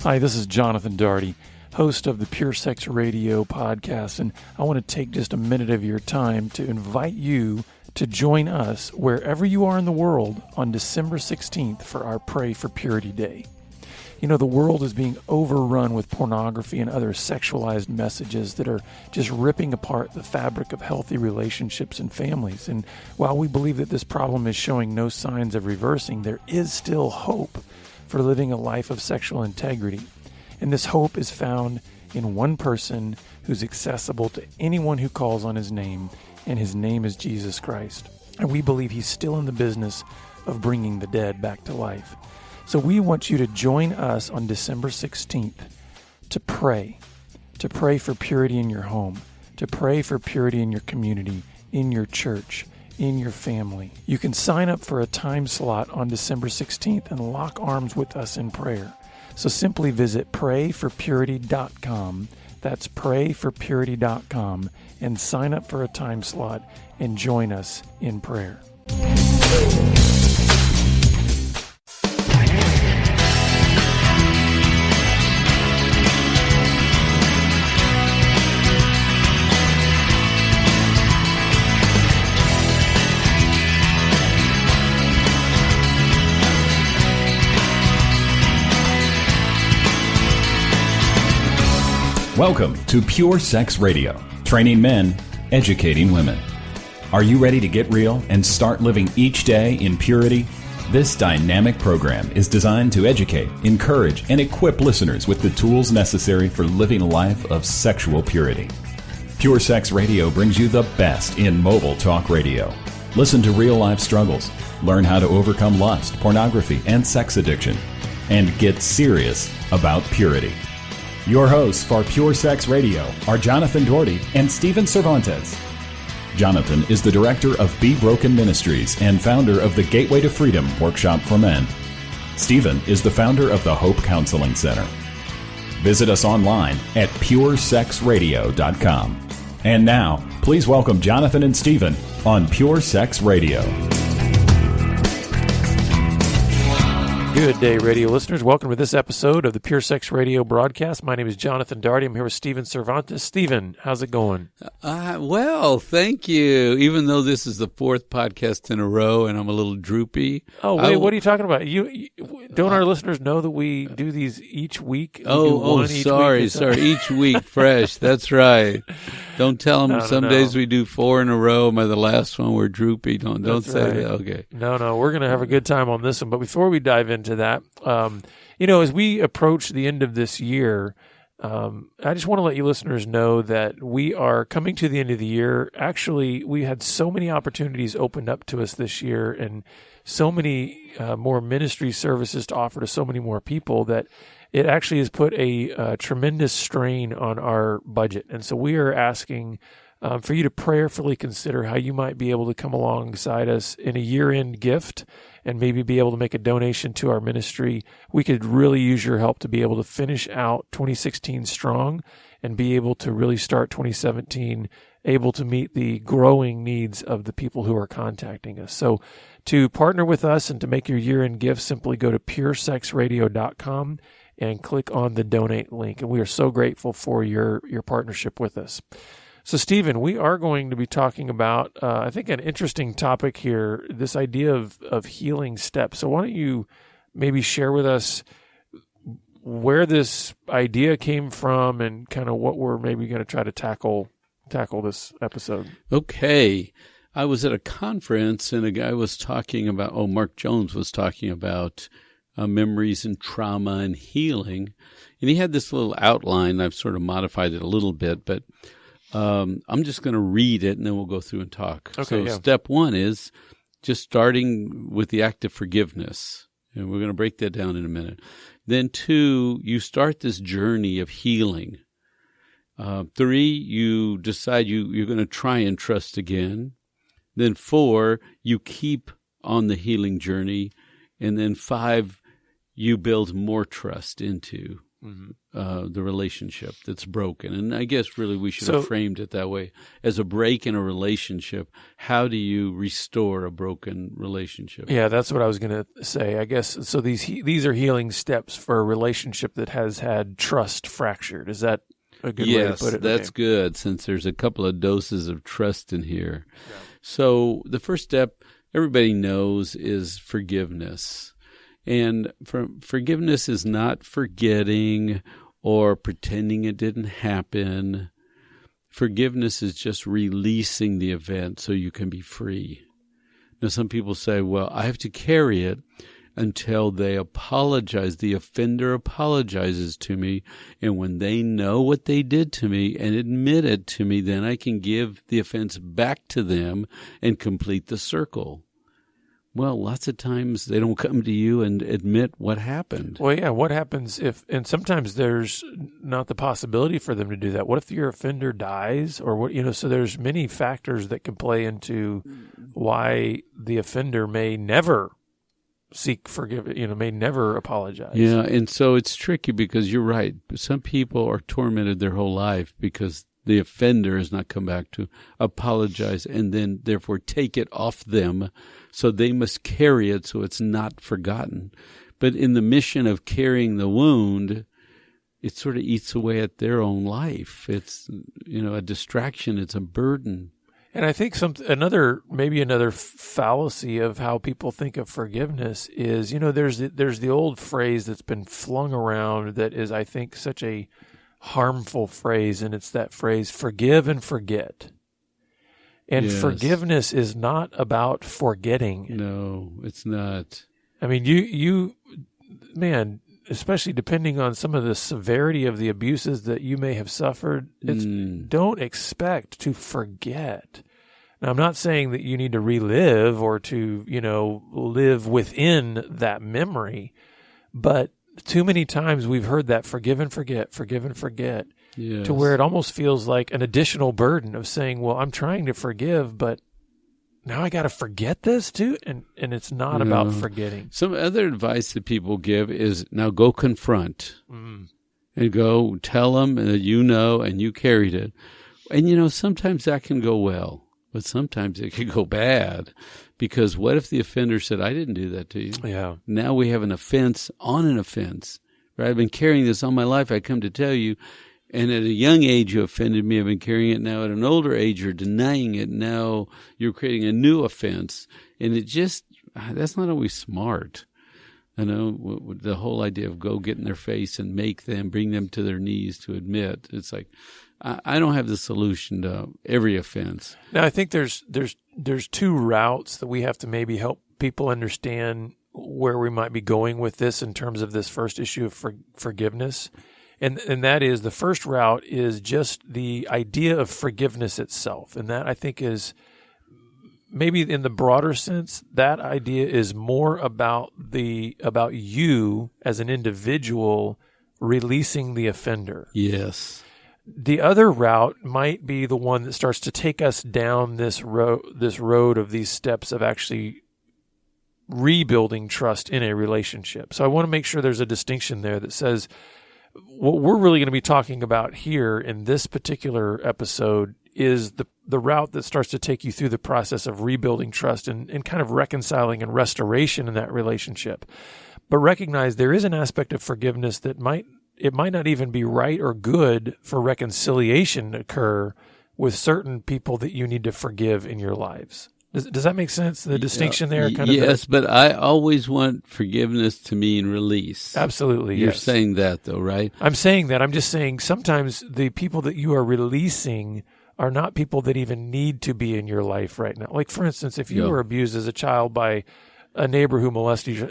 Hi, this is Jonathan Daugherty, host of the Pure Sex Radio podcast, and I want to take just a minute of your time to invite you to join us wherever you are in the world on December 16th for our Pray for Purity Day. You know, the world is being overrun with pornography and other sexualized messages that are just ripping apart the fabric of healthy relationships and families. And while we believe that this problem is showing no signs of reversing, there is still hope for living a life of sexual integrity. And this hope is found in one person who's accessible to anyone who calls on his name, and his name is Jesus Christ. And we believe he's still in the business of bringing the dead back to life. So we want you to join us on December 16th to pray for purity in your home, to pray for purity in your community, in your church, in your family. You can sign up for a time slot on December 16th and lock arms with us in prayer. So simply visit prayforpurity.com. That's prayforpurity.com and sign up for a time slot and join us in prayer. Welcome to Pure Sex Radio, training men, educating women. Are you ready to get real and start living each day in purity? This dynamic program is designed to educate, encourage, and equip listeners with the tools necessary for living a life of sexual purity. Pure Sex Radio brings you the best in mobile talk radio. Listen to real-life struggles, learn how to overcome lust, pornography, and sex addiction, and get serious about purity. Your hosts for Pure Sex Radio are Jonathan Daugherty and Stephen Cervantes. Jonathan is the director of Be Broken Ministries and founder of the Gateway to Freedom Workshop for Men. Stephen is the founder of the Hope Counseling Center. Visit us online at puresexradio.com. And now, please welcome Jonathan and Stephen on Pure Sex Radio. Good day, radio listeners. Welcome to this episode of the Pure Sex Radio broadcast. My name is Jonathan Daugherty. I'm here with Stephen Cervantes. Stephen, how's it going? Well, thank you. Even though this is the fourth podcast in a row and I'm a little droopy. Oh, wait, what are you talking about? You don't our listeners know that we do these each week? Sorry. Each week, fresh. That's right. Don't tell them some days we do four in a row, and by the last one we're droopy. Don't say right. That. Okay. No, we're going to have a good time on this one. But before we dive into that, as we approach the end of this year, I just want to let you listeners know that we are coming to the end of the year. Actually, we had so many opportunities opened up to us this year and so many more ministry services to offer to so many more people that it actually has put a tremendous strain on our budget. And so we are asking for you to prayerfully consider how you might be able to come alongside us in a year-end gift and maybe be able to make a donation to our ministry. We could really use your help to be able to finish out 2016 strong and be able to really start 2017 able to meet the growing needs of the people who are contacting us. So to partner with us and to make your year-end gift, simply go to puresexradio.com and click on the donate link. And we are so grateful for your partnership with us. So, Stephen, we are going to be talking about, I think, an interesting topic here, this idea of healing steps. So why don't you maybe share with us where this idea came from and kind of what we're maybe going to try to tackle this episode. Okay. I was at a conference and a guy was talking about, Mark Jones was talking about memories and trauma and healing. And he had this little outline. I've sort of modified it a little bit, but I'm just going to read it and then we'll go through and talk. Okay, so Step one is just starting with the act of forgiveness. And we're going to break that down in a minute. Then 2, you start this journey of healing. 3, you decide you're going to try and trust again. Then 4, you keep on the healing journey. And then 5, you build more trust into the relationship that's broken. And I guess really we should have framed it that way. As a break in a relationship, how do you restore a broken relationship? Yeah, that's what I was going to say. I guess so. These are healing steps for a relationship that has had trust fractured. Is that a good way to put it? Yes, that's good, since there's a couple of doses of trust in here. Yeah. So the first step everybody knows is forgiveness. And forgiveness is not forgetting or pretending it didn't happen. Forgiveness is just releasing the event so you can be free. Now, some people say, well, I have to carry it until they apologize. The offender apologizes to me, and when they know what they did to me and admit it to me, then I can give the offense back to them and complete the circle. Well, lots of times they don't come to you and admit what happened. Well, yeah, what happens if, and sometimes there's not the possibility for them to do that. What if your offender dies or what, so there's many factors that can play into why the offender may never seek forgiveness, may never apologize. Yeah, and so it's tricky because you're right. Some people are tormented their whole life because the offender has not come back to apologize and then therefore take it off them. So they must carry it so it's not forgotten. But in the mission of carrying the wound, it sort of eats away at their own life. It's, a distraction. It's a burden. And I think another fallacy of how people think of forgiveness is, there's the old phrase that's been flung around that is, I think, such a harmful phrase, and it's that phrase, forgive and forget. And forgiveness is not about forgetting. No, it's not. I mean, you especially depending on some of the severity of the abuses that you may have suffered, don't expect to forget. Now, I'm not saying that you need to relive or to, live within that memory, but too many times we've heard that forgive and forget, to where it almost feels like an additional burden of saying, well, I'm trying to forgive, but now I got to forget this too. And it's not about forgetting. Some other advice that people give is now go confront and go tell them that and you carried it. And, sometimes that can go well, but sometimes it can go bad. Because what if the offender said, I didn't do that to you? Yeah. Now we have an offense on an offense. Right? I've been carrying this all my life. I come to tell you. And at a young age, you offended me. I've been carrying it now. At an older age, you're denying it. Now you're creating a new offense. And that's not always smart. The whole idea of go get in their face and bring them to their knees to admit. It's like, I don't have the solution to every offense. Now, I think there's two routes that we have to maybe help people understand where we might be going with this in terms of this first issue of forgiveness. And that is, the first route is just the idea of forgiveness itself. And that, I think, is maybe in the broader sense, that idea is more about you as an individual releasing the offender. Yes. The other route might be the one that starts to take us down this road of these steps of actually rebuilding trust in a relationship. So I want to make sure there's a distinction there that says what we're really going to be talking about here in this particular episode is the route that starts to take you through the process of rebuilding trust and kind of reconciling and restoration in that relationship. But recognize there is an aspect of forgiveness that might not even be right or good for reconciliation to occur with certain people that you need to forgive in your lives. Does that make sense? The distinction there? Yes, but I always want forgiveness to mean release. Absolutely, You're saying that, though, right? I'm saying that. I'm just saying sometimes the people that you are releasing are not people that even need to be in your life right now. Like, for instance, if you were abused as a child by a neighbor who molested you,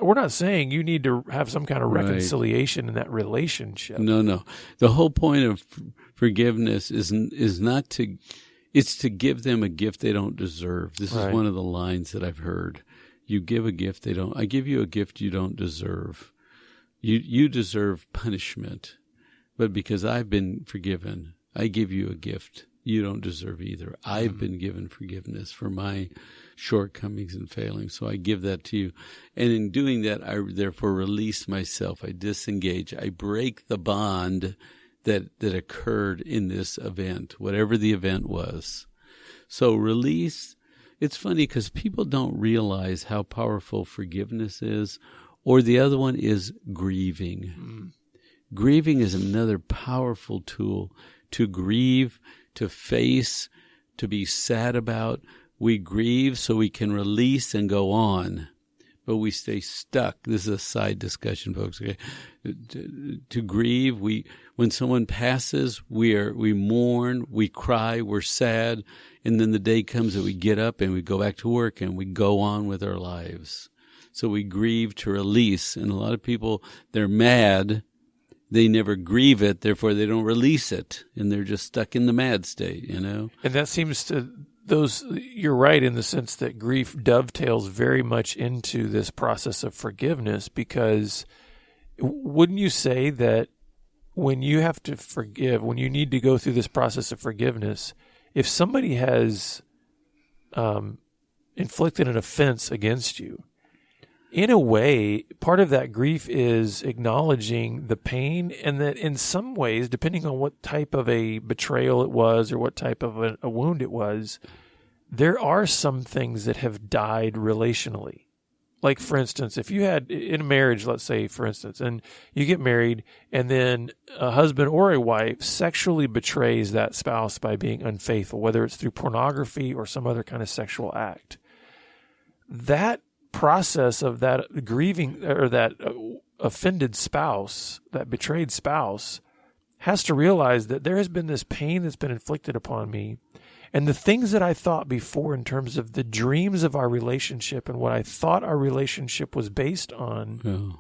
we're not saying you need to have some kind of reconciliation in that relationship. No. The whole point of forgiveness is not to... It's to give them a gift they don't deserve. This is one of the lines that I've heard. You give a gift I give you a gift you don't deserve. You deserve punishment. But because I've been forgiven, I give you a gift you don't deserve either. I've been given forgiveness for my shortcomings and failings, so I give that to you. And in doing that, I therefore release myself. I disengage. I break the bond that occurred in this event, whatever the event was. So release. It's funny because people don't realize how powerful forgiveness is, or the other one is grieving. Grieving is another powerful tool to grieve, to face, to be sad about. We grieve so we can release and go on, but we stay stuck. This is a side discussion, folks. Okay? To grieve, when someone passes, we mourn, we cry, we're sad, and then the day comes that we get up and we go back to work and we go on with our lives. So we grieve to release, and a lot of people, they're mad. They never grieve it, therefore they don't release it, and they're just stuck in the mad state, you know? And that seems to you're right in the sense that grief dovetails very much into this process of forgiveness, because wouldn't you say that when you have to forgive, when you need to go through this process of forgiveness, if somebody has inflicted an offense against you, in a way, part of that grief is acknowledging the pain, and that in some ways, depending on what type of a betrayal it was or what type of a wound it was, there are some things that have died relationally. Like, for instance, if you had in a marriage, let's say, for instance, and you get married, and then a husband or a wife sexually betrays that spouse by being unfaithful, whether it's through pornography or some other kind of sexual act, that process of that grieving or that offended spouse, that betrayed spouse, has to realize that there has been this pain that's been inflicted upon me, and the things that I thought before in terms of the dreams of our relationship and what I thought our relationship was based on,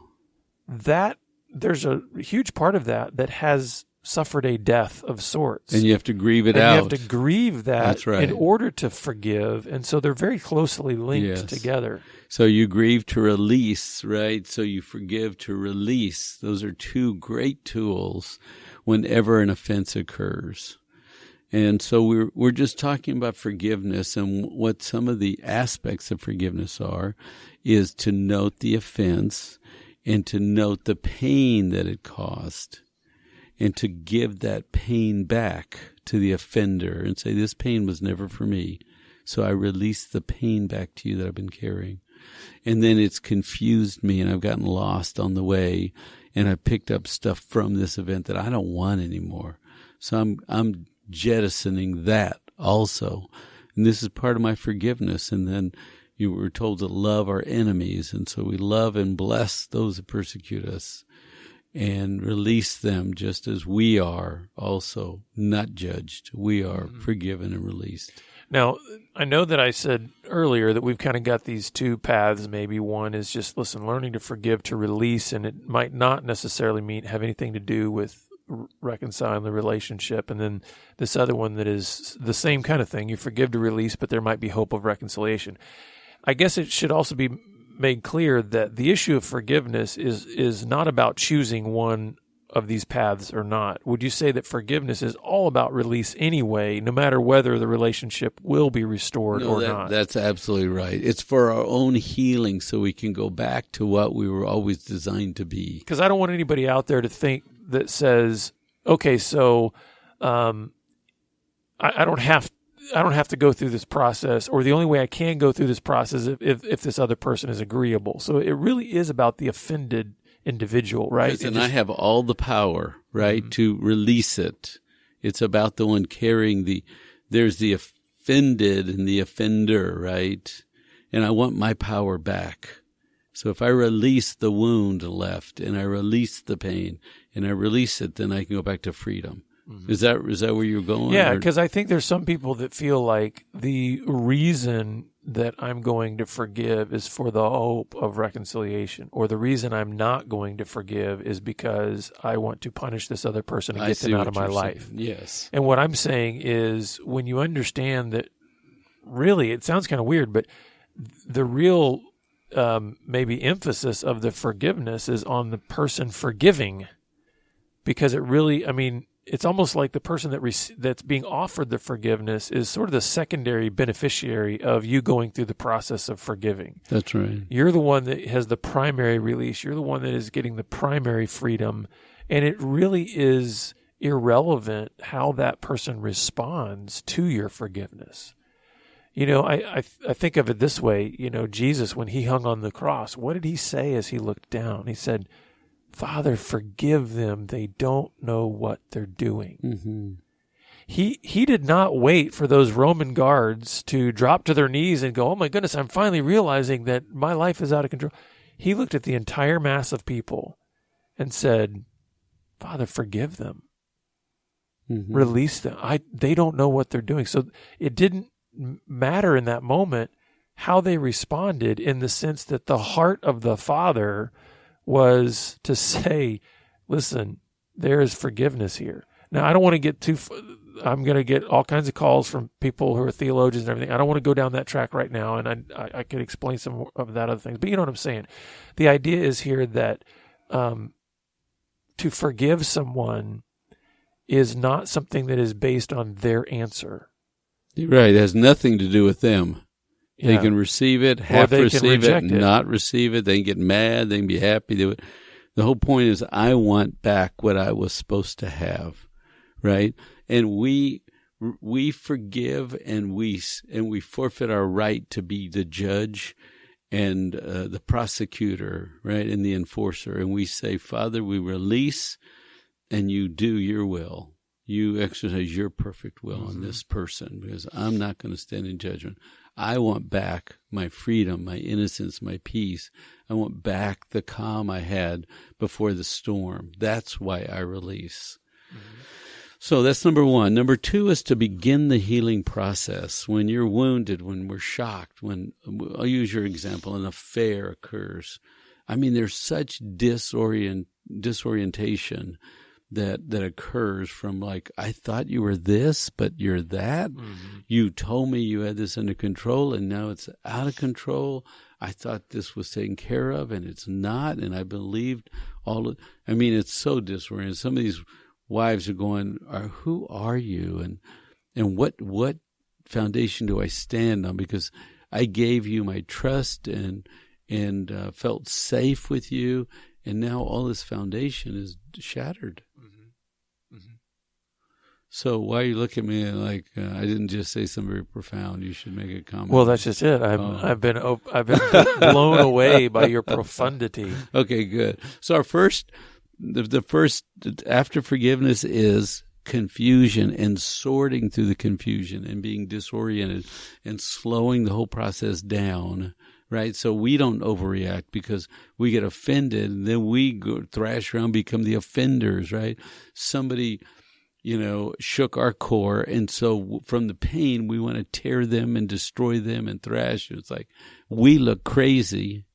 that there's a huge part of that has suffered a death of sorts. And you have to grieve it out. You have to grieve that. That's right. In order to forgive. And so they're very closely linked together. So you grieve to release, right? So you forgive to release. Those are two great tools whenever an offense occurs. And so we're just talking about forgiveness, and what some of the aspects of forgiveness are is to note the offense and to note the pain that it caused, and to give that pain back to the offender and say, this pain was never for me, so I release the pain back to you that I've been carrying. And then it's confused me, and I've gotten lost on the way, and I've picked up stuff from this event that I don't want anymore. So I'm jettisoning that also. And this is part of my forgiveness. And then you were told to love our enemies, and so we love and bless those that persecute us, and release them just as we are also not judged. We are forgiven and released. Now, I know that I said earlier that we've kind of got these two paths. Maybe one is just, learning to forgive, to release, and it might not necessarily have anything to do with reconciling the relationship. And then this other one that is the same kind of thing. You forgive to release, but there might be hope of reconciliation. I guess it should also be made clear that the issue of forgiveness is not about choosing one of these paths or not. Would you say that forgiveness is all about release anyway, no matter whether the relationship will be restored or not? That's absolutely right. It's for our own healing, so we can go back to what we were always designed to be. Because I don't want anybody out there to think that says, okay, so I don't have to go through this process, or the only way I can go through this process if this other person is agreeable. So it really is about the offended individual, right? And I have all the power, right, to release it. It's about the one carrying there's the offended and the offender, right? And I want my power back. So if I release the wound left, and I release the pain, and I release it, then I can go back to freedom. Is that where you're going? Yeah, because I think there's some people that feel like the reason that I'm going to forgive is for the hope of reconciliation, or the reason I'm not going to forgive is because I want to punish this other person and get them out of my life. Yes. And what I'm saying is, when you understand that, really, it sounds kind of weird, but the real maybe emphasis of the forgiveness is on the person forgiving, because it really, it's almost like the person that's being offered the forgiveness is sort of the secondary beneficiary of you going through the process of forgiving. That's right. You're the one that has the primary release. You're the one that is getting the primary freedom. And it really is irrelevant how that person responds to your forgiveness. I think of it this way. Jesus, when he hung on the cross, what did he say as he looked down? He said, Father, forgive them. They don't know what they're doing. Mm-hmm. He did not wait for those Roman guards to drop to their knees and go, oh my goodness, I'm finally realizing that my life is out of control. He looked at the entire mass of people and said, Father, forgive them. Mm-hmm. Release them. They don't know what they're doing. So it didn't matter in that moment how they responded, in the sense that the heart of the Father was to say, listen, there is forgiveness here. Now, I don't want to get I'm going to get all kinds of calls from people who are theologians and everything. I don't want to go down that track right now, and I could explain some of that other things. But you know what I'm saying? The idea is here that to forgive someone is not something that is based on their answer. Right. It has nothing to do with them. Yeah. They can receive it, half they can receive it, reject it. not receive it. They can get mad. They can be happy. The whole point is, I want back what I was supposed to have, right? And we forgive, and we forfeit our right to be the judge and the prosecutor, right, and the enforcer. And we say, Father, we release, and you do your will. You exercise your perfect will on this person, because I'm not going to stand in judgment. I want back my freedom, my innocence, my peace. I want back the calm I had before the storm. That's why I release. Mm-hmm. So that's number one. Number two is to begin the healing process. When you're wounded, when we're shocked, I'll use your example, an affair occurs. I mean, there's such disorientation that occurs from, like, I thought you were this, but you're that. Mm-hmm. You told me you had this under control, and now it's out of control. I thought this was taken care of, and it's not, and I believed it's so disoriented. Some of these wives are going, who are you? And what foundation do I stand on? Because I gave you my trust and felt safe with you, and now all this foundation is shattered. Mm-hmm. Mm-hmm. So why you look at me like I didn't just say something very profound? You should make a comment. Well, that's just it. I've been blown away by your profundity. Okay, good. So the first after forgiveness is confusion, and sorting through the confusion and being disoriented and slowing the whole process down. Right, so we don't overreact because we get offended, and then we go thrash around, become the offenders. Right, somebody, shook our core, and so from the pain, we want to tear them and destroy them and thrash. It's like we look crazy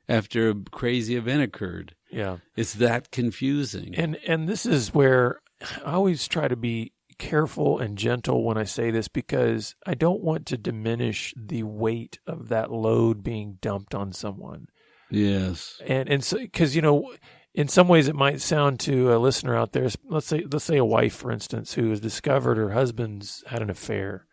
after a crazy event occurred. Yeah, it's that confusing. And this is where I always try to be careful and gentle when I say this, because I don't want to diminish the weight of that load being dumped on someone. Yes. And so, because, in some ways it might sound to a listener out there, let's say a wife, for instance, who has discovered her husband's had an affair.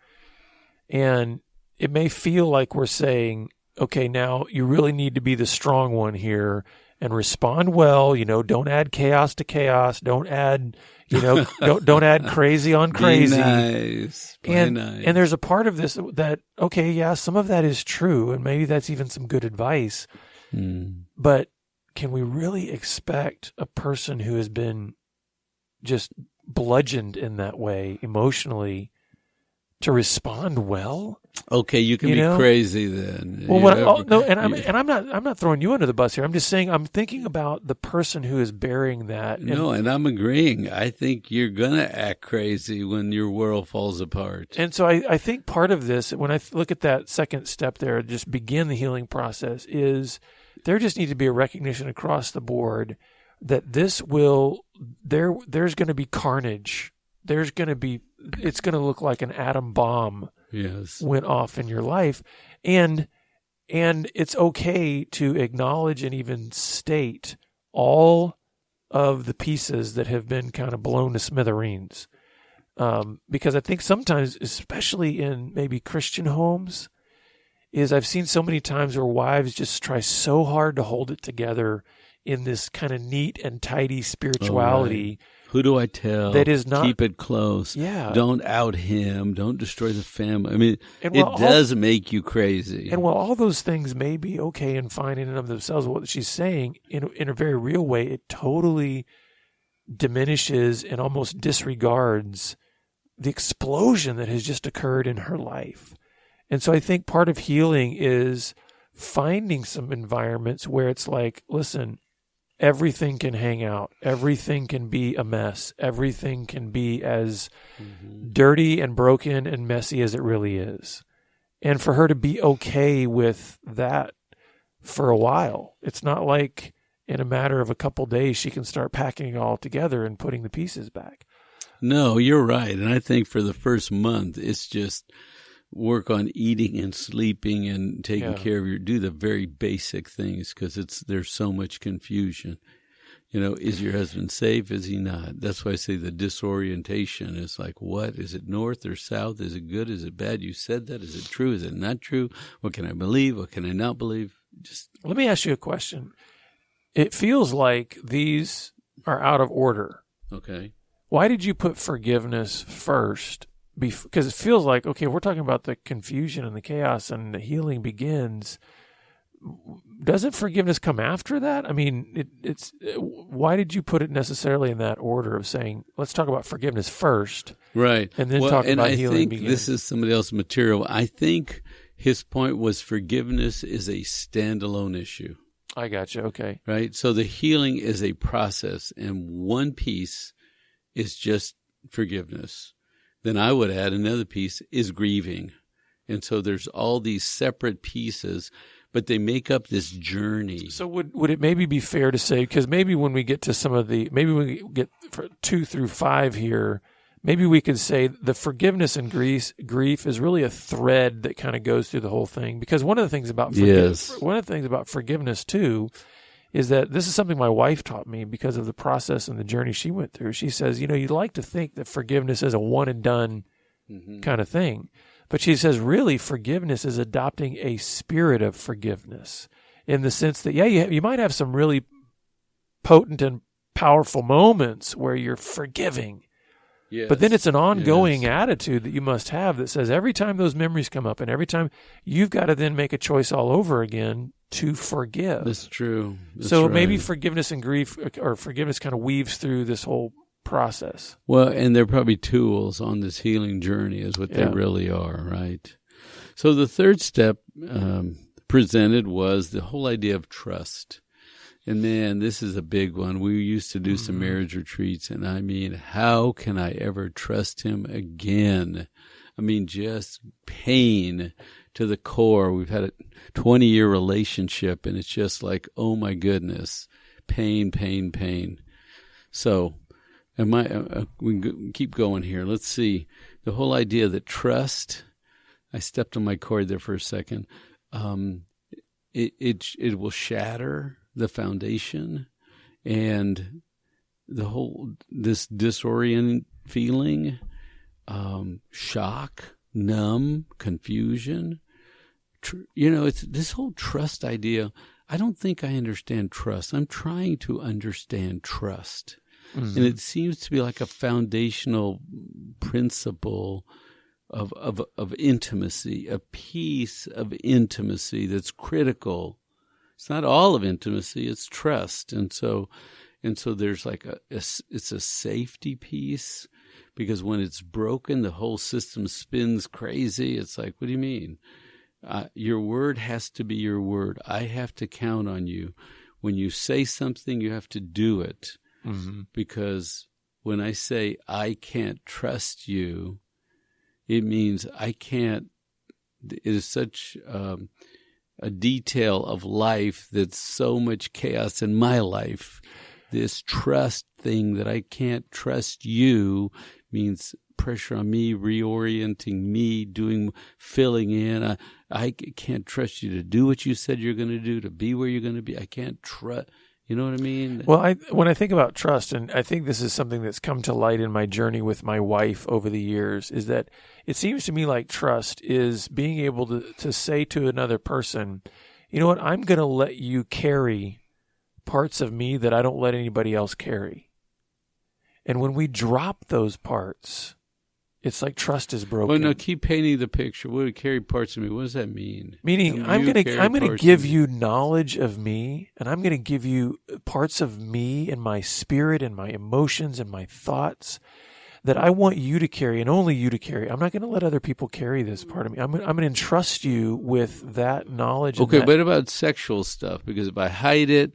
And it may feel like we're saying, okay, now you really need to be the strong one here and respond well. Don't add chaos to chaos. Don't add, don't add crazy on crazy. Be nice. And there's a part of this that, okay, yeah, some of that is true, and maybe that's even some good advice. But can we really expect a person who has been just bludgeoned in that way emotionally to respond well? Okay, you can be crazy then. Well, I'm not throwing you under the bus here. I'm just saying I'm thinking about the person who is bearing that. And I'm agreeing. I think you're gonna act crazy when your world falls apart. And so I think part of this, when I look at that second step there, just begin the healing process, is there just needs to be a recognition across the board that there's going to be carnage. It's going to look like an atom bomb. Yes. Went off in your life, and it's okay to acknowledge and even state all of the pieces that have been kind of blown to smithereens. Because I think sometimes, especially in maybe Christian homes, is I've seen so many times where wives just try so hard to hold it together in this kind of neat and tidy spirituality. Oh, right. Who do I tell? That is not, keep it close. Yeah. Don't out him. Don't destroy the family. I mean, and it does make you crazy. And while all those things may be okay and fine in and of themselves, what she's saying in a very real way, it totally diminishes and almost disregards the explosion that has just occurred in her life. And so I think part of healing is finding some environments where it's like, listen, everything can hang out. Everything can be a mess. Everything can be as dirty and broken and messy as it really is. And for her to be okay with that for a while. It's not like in a matter of a couple days she can start packing it all together and putting the pieces back. No, you're right. And I think for the first month, it's just work on eating and sleeping and taking care of do the very basic things, because there's so much confusion. You know, is your husband safe? Is he not? That's why I say the disorientation is like, what? Is it north or south? Is it good? Is it bad? You said that. Is it true? Is it not true? What can I believe? What can I not believe? Just let me ask you a question. It feels like these are out of order. Okay. Why did you put forgiveness first? Because it feels like, okay, we're talking about the confusion and the chaos and the healing begins. Doesn't forgiveness come after that? I mean, why did you put it necessarily in that order of saying, let's talk about forgiveness first, right, and then talk about healing? I think begins. This is somebody else's material. I think his point was forgiveness is a standalone issue. I got you. Okay, right. So the healing is a process, and one piece is just forgiveness. Then I would add another piece is grieving, and so there's all these separate pieces. But they make up this journey. So would it maybe be fair to say, because maybe when we get to maybe when we get 2 through 5 here, maybe we could say the forgiveness and grief is really a thread that kind of goes through the whole thing. Because one of the things about forgiveness too is that this is something my wife taught me because of the process and the journey she went through. She says, you'd like to think that forgiveness is a one and done kind of thing. But she says, really, forgiveness is adopting a spirit of forgiveness in the sense that, you might have some really potent and powerful moments where you're forgiving. Yes. But then it's an ongoing attitude that you must have that says every time those memories come up and every time you've got to then make a choice all over again to forgive. That's true. That's so right. Maybe forgiveness and grief, or forgiveness kind of weaves through this whole process. Well, and they're probably tools on this healing journey is what they really are, right? So the third step presented was the whole idea of trust. And man, this is a big one. We used to do some marriage retreats, and I mean, how can I ever trust him again? I mean, just pain to the core. We've had a 20-year relationship, and it's just like, oh my goodness, pain, pain, pain. So we can keep going here. Let's see. The whole idea that trust, I stepped on my cord there for a second. It will shatter the foundation, and this disorienting feeling, shock, numb, confusion. It's this whole trust idea. I don't think I understand trust. I'm trying to understand trust. Mm-hmm. And it seems to be like a foundational principle of intimacy, a piece of intimacy that's critical. It's not all of intimacy; it's trust, and so there's like it's a safety piece, because when it's broken, the whole system spins crazy. It's like, what do you mean? Your word has to be your word. I have to count on you. When you say something, you have to do it. Mm-hmm. Because when I say I can't trust you, it means I can't. It is such a detail of life that's so much chaos in my life. This trust thing that I can't trust you means pressure on me, reorienting me, filling in. I can't trust you to do what you said you're going to do, to be where you're going to be. I can't trust. You know what I mean? Well, when I think about trust, and I think this is something that's come to light in my journey with my wife over the years, is that it seems to me like trust is being able to say to another person, you know what, I'm going to let you carry parts of me that I don't let anybody else carry. And when we drop those parts, it's like trust is broken. Well, no, keep painting the picture. What do carry parts of me? What does that mean? Meaning, I'm going to give you knowledge of me, and I'm going to give you parts of me and my spirit and my emotions and my thoughts that I want you to carry and only you to carry. I'm not going to let other people carry this part of me. I'm going to entrust you with that knowledge. Okay, what about sexual stuff? Because if I hide it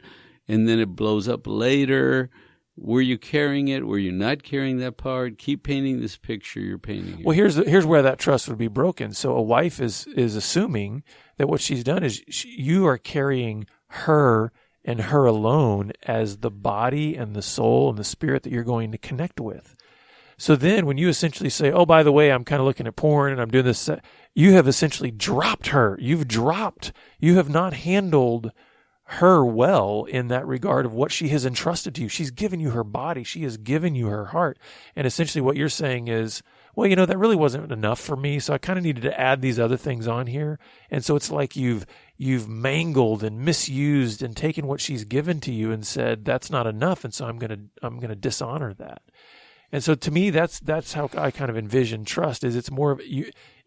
and then it blows up later, were you carrying it? Were you not carrying that part? Keep painting this picture you're painting. Well, here's where that trust would be broken. So a wife is assuming that what she's done is you are carrying her and her alone as the body and the soul and the spirit that you're going to connect with. So then when you essentially say, oh, by the way, I'm kind of looking at porn and I'm doing this, you have essentially dropped her. You have not handled her well in that regard of what she has entrusted to you. She's given you her body. She has given you her heart. And essentially what you're saying is, well, you know, that really wasn't enough for me. So I kind of needed to add these other things on here. And so it's like you've mangled and misused and taken what she's given to you and said, that's not enough. And so I'm going to dishonor that. And so to me, that's how I kind of envision trust is it's more of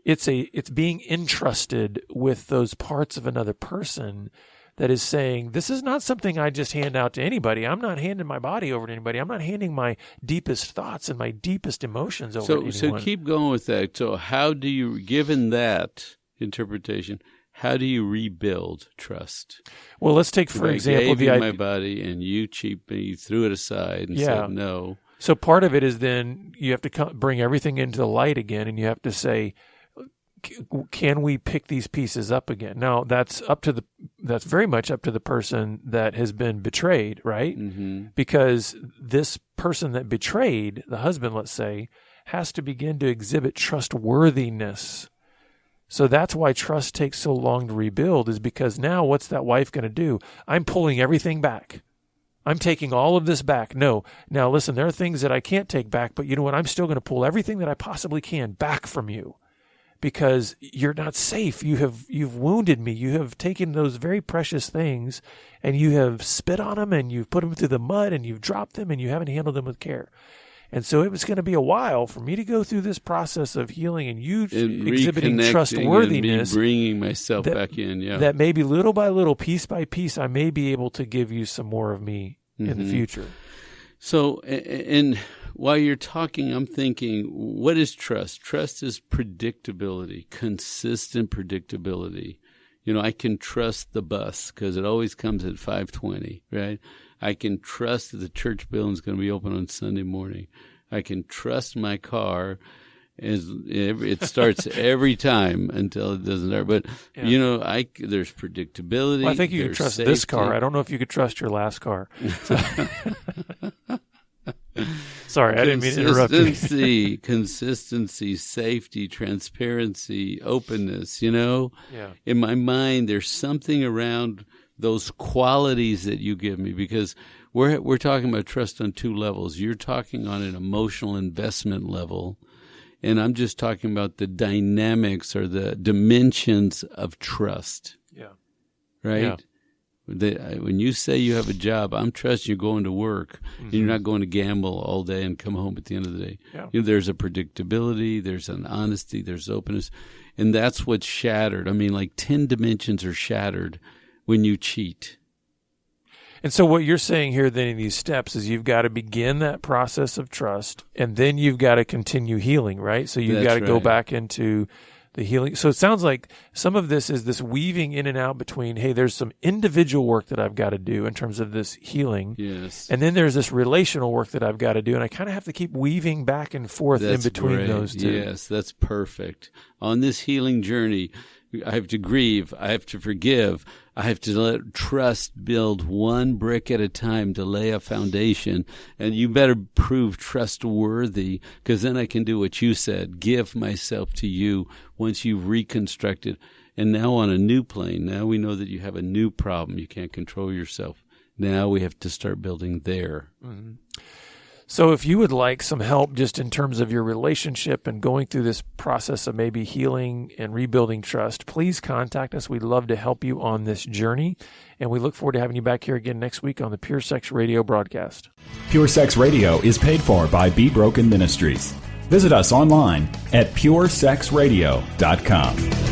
it's being entrusted with those parts of another person that is saying, this is not something I just hand out to anybody. I'm not handing my body over to anybody. I'm not handing my deepest thoughts and my deepest emotions over to anyone. So keep going with that. So how do you, given that interpretation, how do you rebuild trust? Well, let's take, for example, I gave you my body and you threw it aside and said no. So part of it is then you have to bring everything into the light again, and you have to say, can we pick these pieces up again? Now that's very much up to the person that has been betrayed, right? Mm-hmm. Because this person that betrayed, the husband, let's say, has to begin to exhibit trustworthiness. So that's why trust takes so long to rebuild, is because now what's that wife going to do? I'm pulling everything back. I'm taking all of this back. No. Now listen, there are things that I can't take back, but you know what? I'm still going to pull everything that I possibly can back from you. Because you're not safe. You've wounded me. You have taken those very precious things and you have spit on them and you've put them through the mud and you've dropped them and you haven't handled them with care. And so it was going to be a while for me to go through this process of healing and you exhibiting trustworthiness. And bringing myself back in, that maybe little by little, piece by piece, I may be able to give you some more of me in the future. So, and while you're talking, I'm thinking, what is trust? Trust is predictability, consistent predictability. You know, I can trust the bus because it always comes at 5:20, right? I can trust that the church building is going to be open on Sunday morning. I can trust my car. It starts every time until it doesn't start. But, you know, there's predictability. Well, I think you can trust this car. I don't know if you could trust your last car. Sorry, I didn't mean to interrupt you. Consistency, safety, transparency, openness, you know? Yeah. In my mind, there's something around those qualities that you give me, because we're talking about trust on two levels. You're talking on an emotional investment level, and I'm just talking about the dynamics or the dimensions of trust. Yeah. Right? Yeah. When you say you have a job, I'm trusting you're going to work, and you're not going to gamble all day and come home at the end of the day. Yeah. You know, there's a predictability, there's an honesty, there's openness, and that's what's shattered. I mean, like 10 dimensions are shattered when you cheat. And so what you're saying here then in these steps is you've got to begin that process of trust, and then you've got to continue healing, right? So you've got to go back into the healing. So it sounds like some of this is this weaving in and out between, hey, there's some individual work that I've got to do in terms of this healing. Yes. And then there's this relational work that I've got to do. And I kind of have to keep weaving back and forth in between those two. Yes, that's perfect. On this healing journey, I have to grieve. I have to forgive. I have to let trust build one brick at a time to lay a foundation. And you better prove trustworthy, because then I can do what you said, give myself to you once you've reconstructed. And now on a new plane, now we know that you have a new problem. You can't control yourself. Now we have to start building there. Mm-hmm. So if you would like some help just in terms of your relationship and going through this process of maybe healing and rebuilding trust, please contact us. We'd love to help you on this journey. And we look forward to having you back here again next week on the Pure Sex Radio broadcast. Pure Sex Radio is paid for by Be Broken Ministries. Visit us online at puresexradio.com.